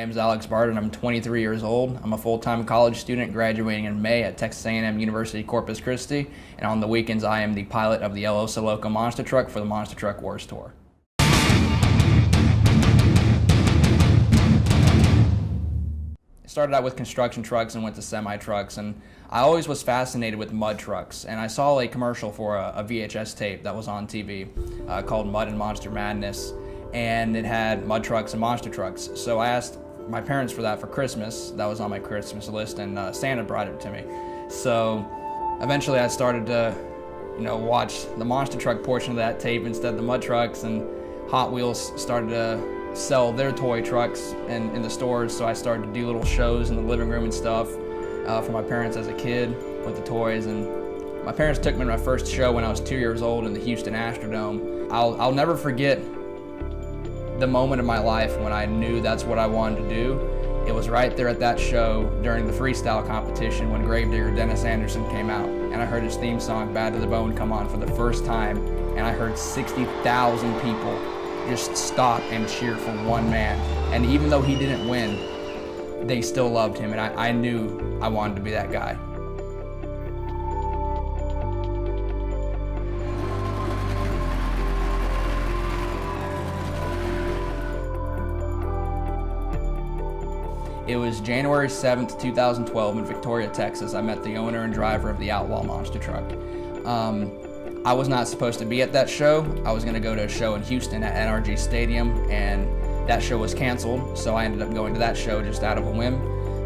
name is Bardin. I'm 23 years old. I'm a full-time college student graduating in May at Texas A&M University Corpus Christi, and on the weekends I am the pilot of the Loco monster truck for the Monster Truck Wars Tour. Started out with construction trucks and went to semi-trucks, and I always was fascinated with mud trucks, and I saw a commercial for a VHS tape that was on TV called Mud and Monster Madness, and it had mud trucks and monster trucks. So I asked my parents for that for Christmas. That was on my Christmas list, and Santa brought it to me. So eventually I started to watch the monster truck portion of that tape instead of the mud trucks, and Hot Wheels started to sell their toy trucks in the stores, so I started to do little shows in the living room and stuff for my parents as a kid with the toys. And my parents took me to my first show when I was 2 years old in the Houston Astrodome. I'll never forget the moment of my life when I knew that's what I wanted to do. It was right there at that show during the freestyle competition when Gravedigger Dennis Anderson came out, and I heard his theme song Bad to the Bone come on for the first time, and I heard 60,000 people just stop and cheer for one man. And even though he didn't win, they still loved him, and I knew I wanted to be that guy. It was January 7th, 2012 in Victoria, Texas. I met the owner and driver of the Outlaw monster truck. I was not supposed to be at that show. I was going to go to a show in Houston at NRG Stadium, and that show was canceled, so I ended up going to that show just out of a whim.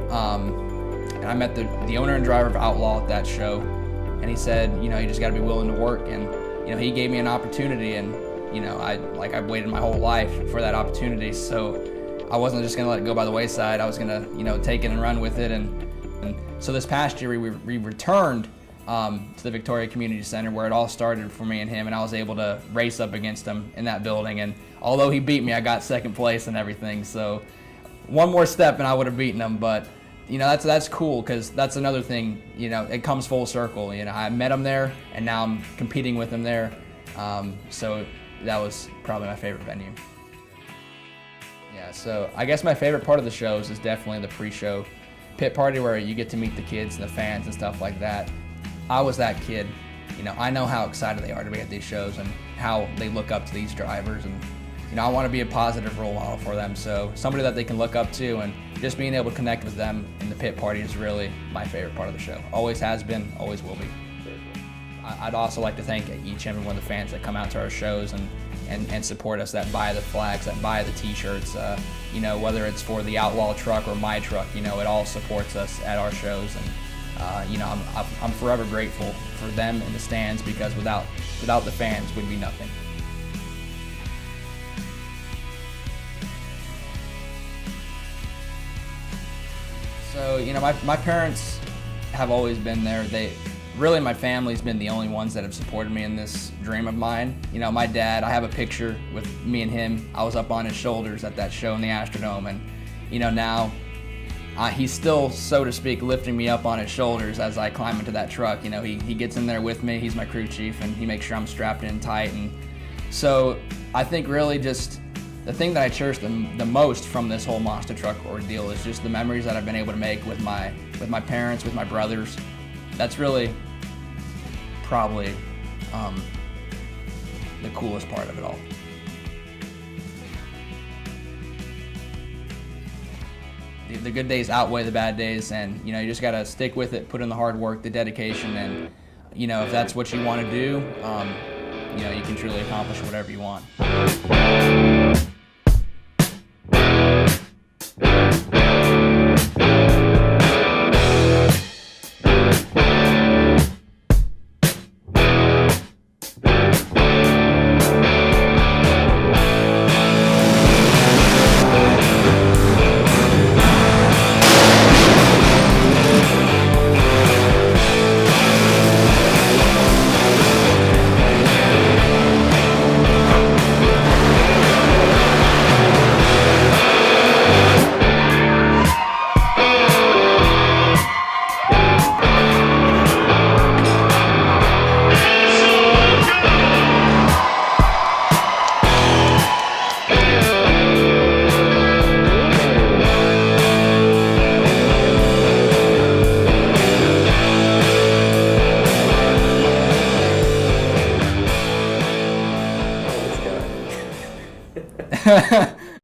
And I met the owner and driver of Outlaw at that show, and he said, you just got to be willing to work. And he gave me an opportunity, and I've waited my whole life for that opportunity, so I wasn't just going to let it go by the wayside. I was going to take it and run with it. And so this past year we returned to the Victoria Community Center, where it all started for me and him, and I was able to race up against him in that building. And although he beat me, I got second place and everything. So one more step and I would have beaten him. But that's cool, because that's another thing. It comes full circle. I met him there, and now I'm competing with him there. So that was probably my favorite venue. Yeah, so I guess my favorite part of the shows is definitely the pre-show pit party, where you get to meet the kids and the fans and stuff like that. I was that kid. I know how excited they are to be at these shows and how they look up to these drivers, and I want to be a positive role model for them. So somebody that they can look up to, and just being able to connect with them in the pit party is really my favorite part of the show. Always has been, always will be. I'd also like to thank each and every one of the fans that come out to our shows and support us, that buy the flags, that buy the t-shirts, whether it's for the Outlaw truck or my truck, it all supports us at our shows. And I'm forever grateful for them in the stands, because without the fans, we'd be nothing. So, my parents have always been there. Really, my family's been the only ones that have supported me in this dream of mine. My dad, I have a picture with me and him. I was up on his shoulders at that show in the Astrodome, and now he's still, so to speak, lifting me up on his shoulders as I climb into that truck. He gets in there with me. He's my crew chief, and he makes sure I'm strapped in tight. And so I think really just the thing that I cherish the most from this whole monster truck ordeal is just the memories that I've been able to make with my parents, with my brothers. That's really probably the coolest part of it all. The good days outweigh the bad days, and you just got to stick with it, put in the hard work, the dedication, and if that's what you want to do, you can truly accomplish whatever you want.